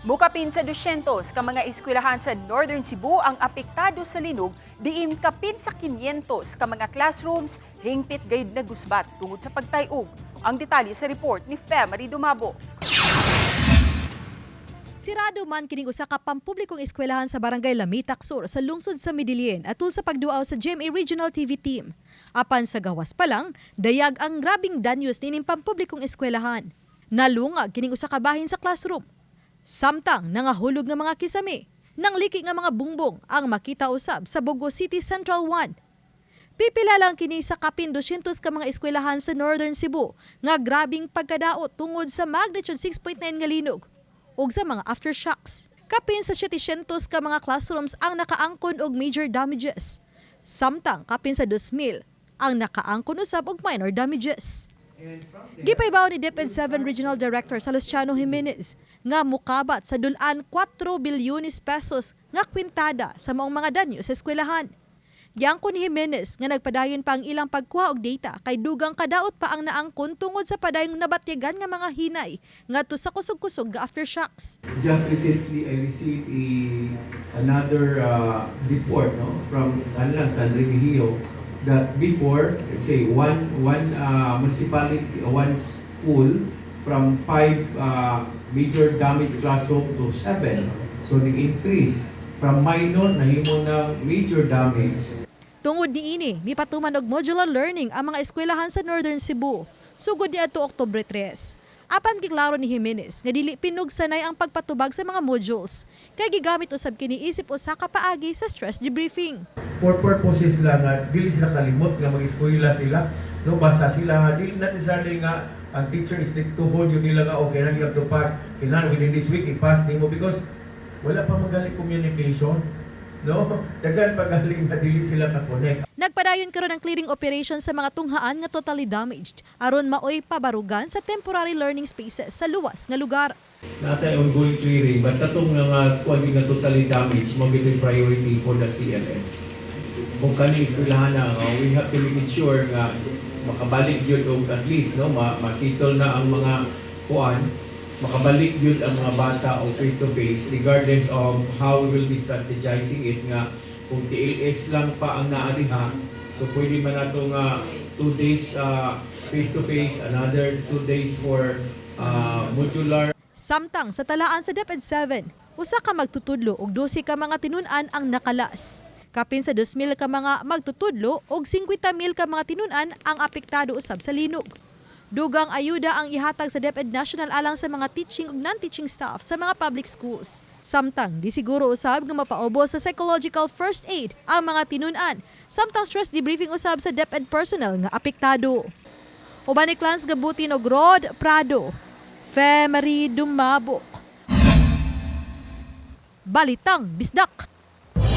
Mukapin sa 200 ka mga eskwelahan sa Northern Cebu ang apektado sa linog, diin kapin sa 500 ka mga classrooms hingpit gayud na gusbat tungod sa pagtayog. Ang detalye sa report ni Femery Dumabo. Sirado man kining usa ka pampublikong eskwelahan sa Barangay Lamitak Sur sa lungsod sa Midilien atul sa pagduaw sa GMA Regional TV team. Apan sa gawas pa lang, dayag ang grabing danyos nining pampublikong eskwelahan. Nalungag kining usa ka bahin sa classroom. Samtang nangahulog nga mga kisame, nang liki nga mga bungbong ang makita usab sa Bogo City Central 1. Pipila lang kini sa kapin 200 ka mga eskwelahan sa Northern Cebu nga grabing pagkadaot tungod sa magnitude 6.9 nga linog ug sa mga aftershocks. Kapin sa 700 ka mga classrooms ang nakaangkon og major damages. Samtang kapin sa 2,000 ang nakaangkon usab og minor damages. Gipaybaw ni DepEd 7 Regional Director Celestiano Jimenez nga mukabat sa dulan 4 bilyones pesos nga kwintada sa maong mga danyo sa eskwelahan. Giangkon ni Jimenez nga nagpadayon pa ang ilang pagkuha og data kay dugang kadaot pa ang naangkon tungod sa padayong nabatyagan nga mga hinay ngadto sa kusog-kusog nga aftershocks. Just recently I received another report from San Remigio that before, let's say, one municipality, one school from 5 major damage classroom to 7. So, nag-increase from minor na himo ng major damage. Tungod niini, mipatuman og modular learning ang mga eskwelahan sa Northern Cebu. Sugod niadto Oktubre 3. Apan giklaro ni Jimenez nga dili pinog sanay ang pagpatubag sa mga modules. Kay gigamit usab kini isip usa ka paagi sa stress debriefing. For purposes lang nga dili sila kalimot nga mag-eskwela sila. So basta sila dili natin sabi nga ang teacher is diktuhon yun nila nga okay na you have to pass. Kailangan within this week i-pass nimo because wala pa magaling communication. No? Dagan pagaling nga dili sila ka-connect. Nagpadayon karon ang clearing operation sa mga tunghaan nga totally damaged aron maoy pabarugan sa temporary learning spaces sa luwas nga lugar. Natay ongoing clearing but katong nga kuan nga totally damaged mo gid priority for the TLS. Kung kani eskwelahan na we have to make sure nga makabalik yun o at least masitol na ang mga kuan, makabalik yun ang mga bata o face to face regardless of how we will be strategizing it nga kung TLS lang pa ang naadiha, so pwede man nato nga 2 days face to face, another 2 days for modular. Samtang sa talaan sa DepEd 7, usa ka magtutudlo ug 12 ka mga tinun-an ang nakalas. Kapin sa 2,000 ka mga magtutudlo ug 50,000 ka mga tinun-an ang apektado usab sa linog. Dugang ayuda ang ihatag sa DepEd National alang sa mga teaching ug non-teaching staff sa mga public schools. Samtang di siguro usab nga mapaubos sa psychological first aid ang mga tinun-an. Samtang stress debriefing usab sa DepEd personnel nga apektado. Uban ni Clans Gabutin og Rod Prado, Femery Dumabo. Balitang Bisdak.